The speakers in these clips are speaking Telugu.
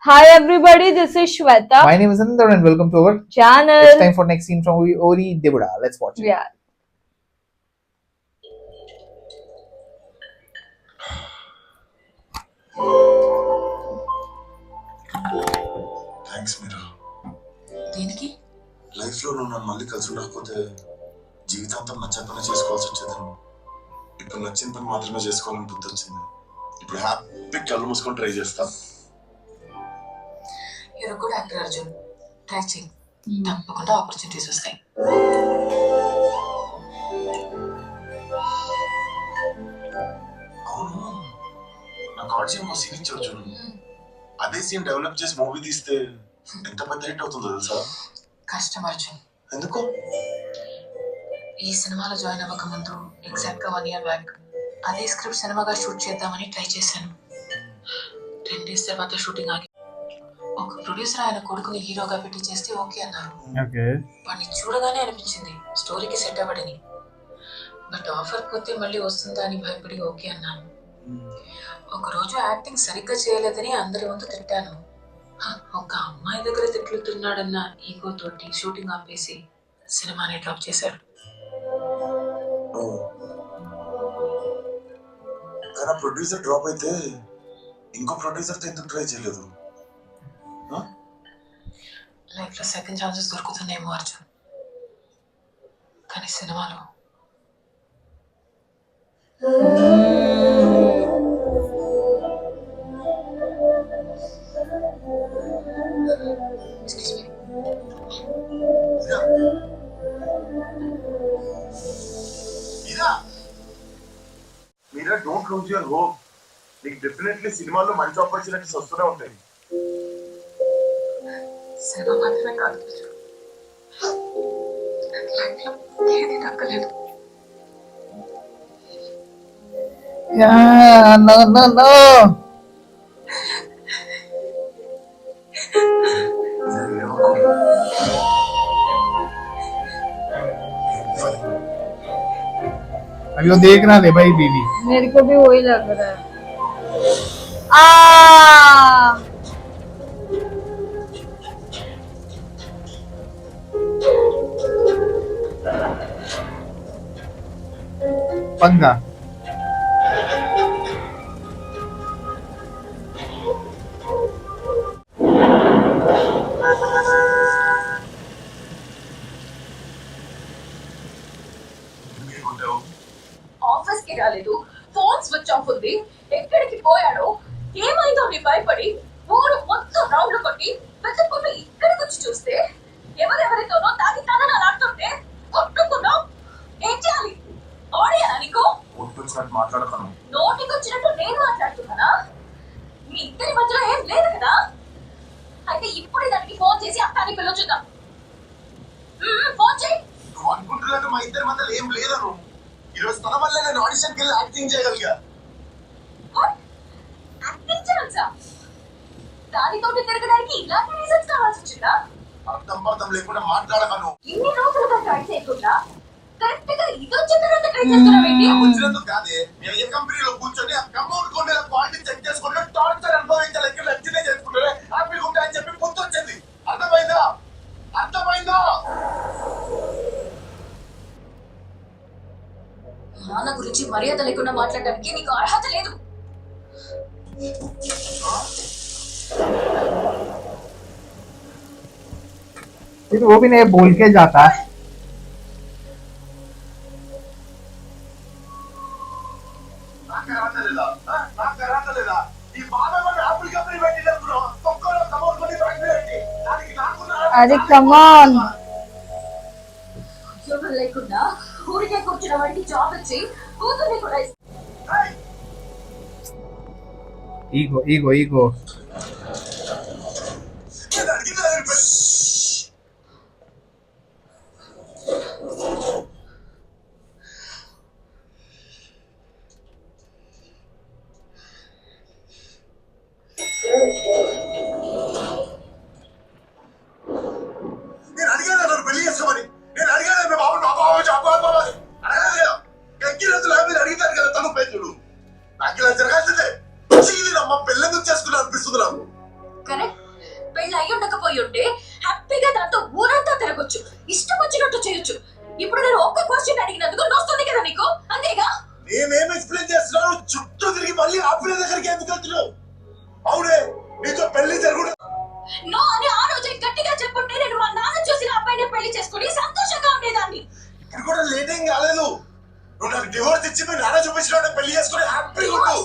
Hi everybody, this is Shweta. My name is Anandar and welcome to our Channel. It's time for next scene from Ori Devuda. Let's watch it. Yeah. Thanks Meera. దేనికి? లైఫ్లో నువ్వు నన్ను మళ్ళీ కలిసి ఉండకపోతే జీవితాంతం నచ్చని పని చేసుకోవాల్సి వచ్చేది. ఇప్పుడు నచ్చిన పని మాత్రమే చేసుకోవాలని బుద్ధి వచ్చింది. ఇప్పుడు హ్యాపీ కళ్ళు మూసుకొని ట్రై చేస్తా. You're a good actor, Arjun. Try చేయి. తప్పకుండా ఆపర్చునిటీస్ వస్తాయి. అవును, నాకు ఆడిషన్ ఒక సీన్ ఇచ్చారు చూడు. అదే సీన్ డెవలప్ చేసి మూవీ తీస్తే ఎంత పెద్ద హిట్ అవుతుందో తెలుసా? కష్టం అర్జున్. ఎందుకు? ఈ సినిమాలో జాయిన్ అవ్వక ముందు ఎగ్జాక్ట్ గా 1 year బ్యాక్ అదే స్క్రిప్ట్ సినిమాగా షూట్ చేద్దామని ట్రై చేశాను. 10 days తర్వాత షూటింగ్ ఆగి ఒక ప్రొడ్యూసర్ ఆయన కొడుకుని హీరోగా పెట్టి చేస్తే ఓకే అన్నారు. వాడిని చూడగానే అనిపించింది స్టోరీకి సెట్ అవ్వడని. బట్ ఆఫర్ పోతే మళ్ళీ వస్తుందా అని భయపడి ఓకే అన్నాను. ఒక రోజు యాక్టింగ్ సరిగ్గా చేయలేదని అందరి ముందు తిట్టాను. ఒక అమ్మాయి దగ్గర తిట్లుతున్నాడన్న ఈగో తోటి షూటింగ్ ఆపేసి సినిమాని డ్రాప్ చేశాడు. కానీ ప్రొడ్యూసర్ డ్రాప్ అయితే ఇంకో ప్రొడ్యూసర్ తో ఎందుకు ట్రై చేయలేదు? లైఫ్ లో సెకండ్ ఛాన్సెస్ దొరుకుతున్నాయేమో అర్జున్, కానీ సినిమాలో మీరా, డోంట్ లూజ్ యువర్ హోప్. నీకు డెఫినెట్లీ సినిమాల్లో మంచి ఆపర్చునిటీస్ వస్తూనే ఉంటాయి. సినిమా మాత్రమే కాదు, లైఫ్ లో ఏది దక్కలేదు. No. अभी वो देख रहा है भाई बीवी. मेरे को भी वही लग रहा है. पंगा. ఆఫీస్ కి రాలేదు, ఫోన్ స్విచ్ ఆఫ్ ఉంది, ఎక్కడికి పోయాడో ఏమైందో అని భయపడి ఊరు మొత్తం రౌండ్లు కొట్టి వెతుక్కుంటూ ఇక్కడికి వచ్చి చూస్తే ఎవరెవరితోనో తాగి తనలాడుతుంటే కొట్టుకున్నావు. ఏం చేయాలి? ఆడియనా నీకు? మాట్లాడతాను. నోటికి వచ్చినట్టు నేను మాట్లాడుతున్నానా? మీ ఇద్దరి మధ్యలో ఏం లేదు కదా? అయితే ఇప్పుడే దానికి ఫోన్ చేసి అక్కడికి పిలుచుద్దాం. ఫోన్ చేయి. నువ్వు అనుకుంటున్నట్టు మా ఇద్దరి మధ్యలో ఏం లేదను. ఈరోజు తన వల్ల నేను ఆడిషన్కి వెళ్ళి యాక్టింగ్ చేయగలిగా. యాక్టింగ్ చేయొచ్చా? దానితో తిరగడానికి ఇలాంటి రీజన్స్ కావాల్సి వచ్చిందా? అర్థం పర్థం లేకుండా మాట్లాడకను. ఇన్ని రోజులుగా ట్రై చేయకుండా కరెక్ట్ గా ఇది వచ్చిన తర్వాత ట్రై చేస్తున్నావేంటి? వచ్చినందుకు కాదే, మేము ఏ కంపెనీలో కూర్చొని ఆ కంపౌండ్ కొండల క్వాలిటీ చెక్ చేసుకుంటే టార్చర్ అనుభవించాలి, ఎక్కడ లచ్చినే చేసుకుంటే హ్యాపీగా ఉంటాయని చెప్పి పొత్తు వచ్చింది. అర్థమైందా? నాన్న గురించి మర్యాద లేకుండా మాట్లాడడానికి నీకు అర్హత లేదు. फिर वो भी नहीं बोल के जाता. अरे come on. ఉద్యోగం లేకుండా ఊరికే కూర్చున్న వాడికి జాబ్ ఇచ్చి కూతుర్ని కూడా Ego. నేను అడిగాను పెళ్లి చేసుకోమని. నేను అడిగాను బాబు అడగలేదు. ఎక్కి రోజులు మీరు అడిగితారు కదా తను పేచుడు. నాకు ఇలా జరగాల్సిందే. ఇది నమ్మ పెళ్ళెందుకు చేసుకున్నా అనిపిస్తుంది. కరెక్ట్. పెళ్ళి అయ్యి ఉండకపోయి ఉంటే హ్యాపీగా దాంతో ఊరంతా తిరగొచ్చు, ఇష్టం వచ్చినట్టు చేయొచ్చు. ఇప్పుడు నేను ఒక్క క్వశ్చన్ అడిగినందుకు నొస్తుంది కదా నీకు, అంతేగా? నేనేం ఎక్స్ప్లెయిన్ చేస్తున్నావు? చుట్టూ తిరిగి మళ్ళీ ఆపిన దగ్గరికి ఎందుకు వెళ్తున్నావు? అవునే, నీతో పెళ్లి జరుగుడు. నో అని ఆ రోజే గట్టిగా చెప్పుంటే నేను మా నాన్న చూసిన అబ్బాయిని పెళ్లి చేసుకుని సంతోషంగా ఉండేదాన్ని. ఇప్పుడు కూడా లేట్ ఏం కాలేదు. నువ్వు నాకు డివోర్స్ ఇచ్చి మీ నాన్న చూపించిన పెళ్లి చేసుకుని హ్యాపీగా ఉండు.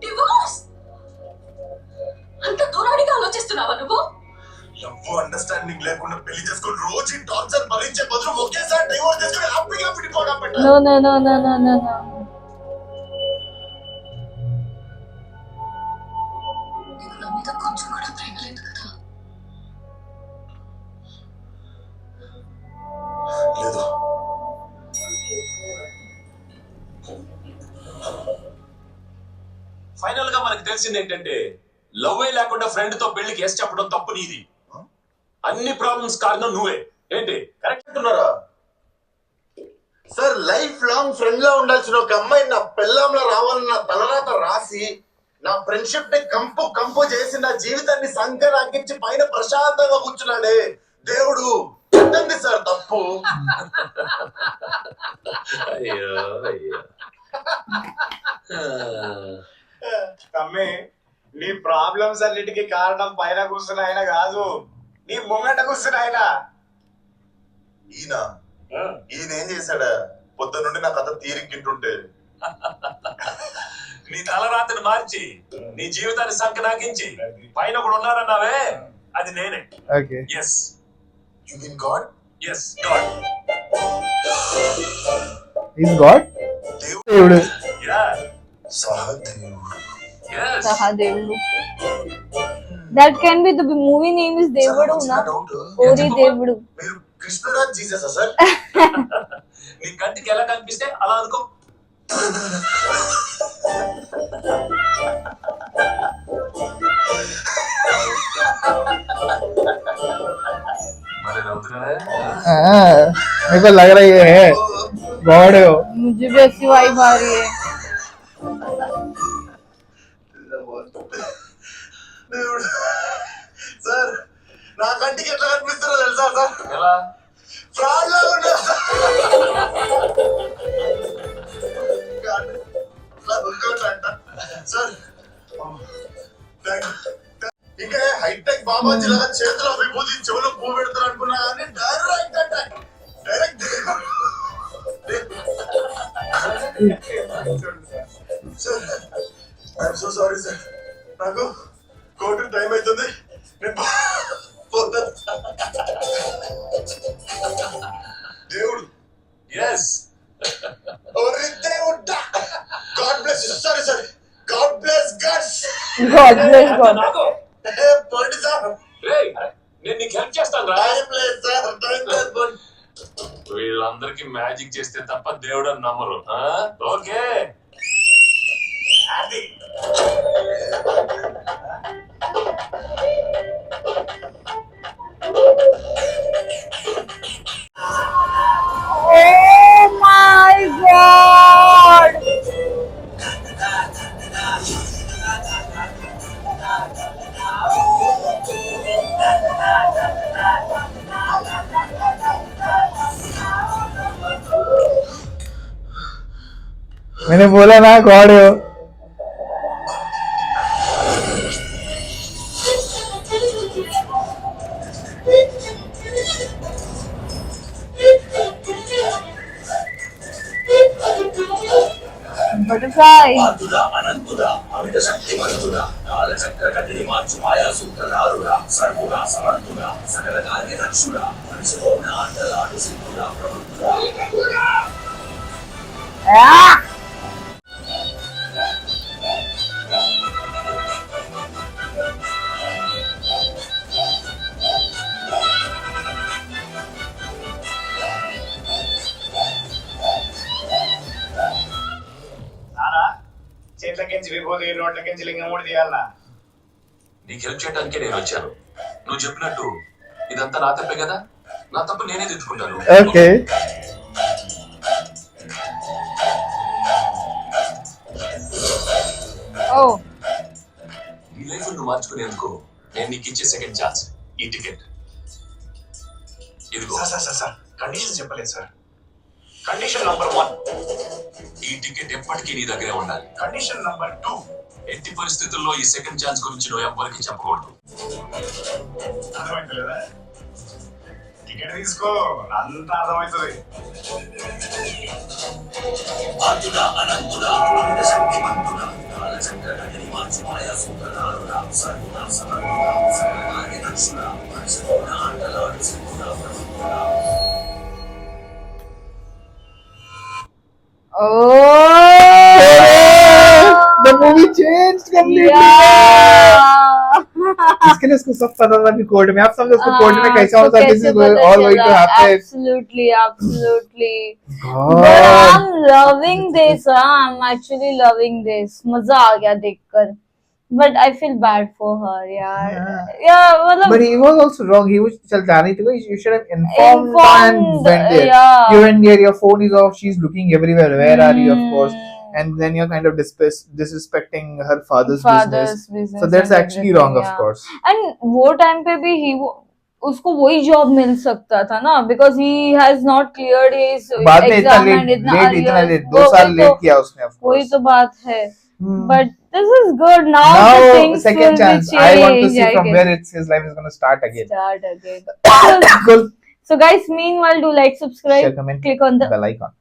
డివోర్స్? అంత దూరాడిగా ఆలోచిస్తున్నావా నువ్వు? లవ్ అండర్స్టాండింగ్ లేకుండా పెళ్లి చేసుకుని రోజు టార్చర్ భరించే బదులు ఒకేసారి డివోర్స్ చేసుకుని హ్యాపీగా విడిపోవడం better. No, no, no, no, no, no, no. నీకు నా మీద కొంచెం కూడా ప్రేమ లేదు కదా? లేదు. ఫైనల్ గా మనకు తెలిసింది ఏంటంటే లవ్ లేకుండా ఫ్రెండ్ తో పెళ్లికి ఎస్ చెప్పడం తప్పు నీది. అన్ని ప్రాబ్లమ్స్ కారణం నువ్వే. ఏంటి కరెక్ట్ అంటున్నారా సార్? లైఫ్ లాంగ్ ఫ్రెండ్ లా ఉండాల్సిన ఒక అమ్మాయి నా పెళ్ళంలో రావాలని నా తలరాత రాసి నా ఫ్రెండ్షిప్ ని కంపు కంపు చేసి నా జీవితాన్ని సంకరాకించి పైన ప్రశాంతంగా కూర్చున్నాడే దేవుడు. ఎంతండి సార్ తప్పు? అయ్యో అయ్యో. తమ్మి, నీ ప్రాబ్లమ్స్ అన్నిటికీ కారణం పైన కూర్చున్న ఆయన కాదు, నీ ముంగట కూర్చున్న ఆయన. ఈయన ఏం చేశాడా? పొద్దు నుండి నా కథ తీరిక్కింటుంటే నీ తలరాతను మార్చి నీ జీవితాన్ని సంకనాకించి పైన కూడా ఉన్నారన్నావే, అది నేనే. Okay. Yes you mean god? Yes god. He's God? దేవుడు. Yeah Sahadevudu. Yes Sahadevudu. That can be the movie name is Devudu na. Ori Devudu. మీరు కృష్ణుడా జీసస్ సార్? నీ కంటికి ఎలా కనిపిస్తే అలా అనుకో. మరి నవ్వుతున్నారా? मेरे को लग रहा है गॉड है वो. मुझे भी ऐसी वाइब आ रही है. దేవుడు సార్, నా కంటికి ఎట్లా కనిపిస్తారో తెలుసా సార్? ఎలా? ఫ్రాడ్ లా ఉన్నా సార్. ఇంకా హైటెక్ బాబాజీ లాగా చేతిలో విభూతి చెవులో పువ్వు పెడతారు అనుకున్నా కానీ direct sir. I'm so sorry sir. నాకు కోర్టు టైం అవుతుంది, నేను పోతాను. దేవుడు. ఎస్ ఓరి దేవుడా. God bless you. Sorry sorry. God bless gods. God bless God. నాకు పండి సార్. రేయ్, నేను నీకు హెల్ప్ చేస్తాను రా. టైం లేదు సార్, టైం లేదు పండి. వీళ్ళందరికీ మ్యాజిక్ చేస్తే తప్ప దేవుడు అని నమ్మరు. ఓకే అది Oh my God. मैंने बोला ना गॉड है वो. Butterfly. Ah! నానా, చేతులకించి విభూతి, నోట్లకించి లింగం కూడా తీయాలనా? నీకు హెల్ప్ చేయడానికే నేను వచ్చాను. నువ్వు చెప్పినట్టు ఇదంతా నా తప్పే కదా, నా తప్పు నేనే తెచ్చుకుంటాను. Okay. Oh. నీ లైఫ్ నువ్వు మార్చుకునేందుకు నేను నీకు ఇచ్చే సెకండ్ ఛాన్స్ ఈ టికెట్. ఇదిగో సార్ కండిషన్ చెప్పలేదు సార్. కండిషన్ నంబర్ 1, ఈ టికెట్ ఎప్పటికీ నీ దగ్గరే ఉండాలి. కండిషన్ నంబర్ 2, ఎట్టి పరిస్థితుల్లో ఈ సెకండ్ ఛాన్స్ గురించి నువ్వు ఎవ్వరికి చెప్పకూడదు. అర్థమైతలేదా? టికెట్ తీసుకో, అంతా అర్థమవుతుంది. The movie changed completely. इसके लिए उसको सब पता था कि कोर्ट में, आप समझो उसको कोर्ट में कैसा होता है, this is all going to happen. Absolutely. God. But I'm loving this. I'm actually loving this. मजा आ गया देखकर. But I feel bad for her, यार. Yeah, मतलब. But he was also wrong. He was tell Dani to go. You should have informed and went there. Yeah. You went there. Your phone is off. She's looking everywhere. Where are you? Of course. And then you're kind of disrespecting her father's business. So that's actually wrong, of course. And वो time पे भी उसको वही job मिल सकता था ना, because he has not cleared his बाद में exam and इतना लेट 2 वो साल भी लेट तो- किया उसने, of वही course. तो बात है. But this is good now. the Now things second will chance. be I want to changed, see I from guess. where his life is going to start again. Start again. Cool. So guys, meanwhile, do like, subscribe, Share, comment, click on the bell icon.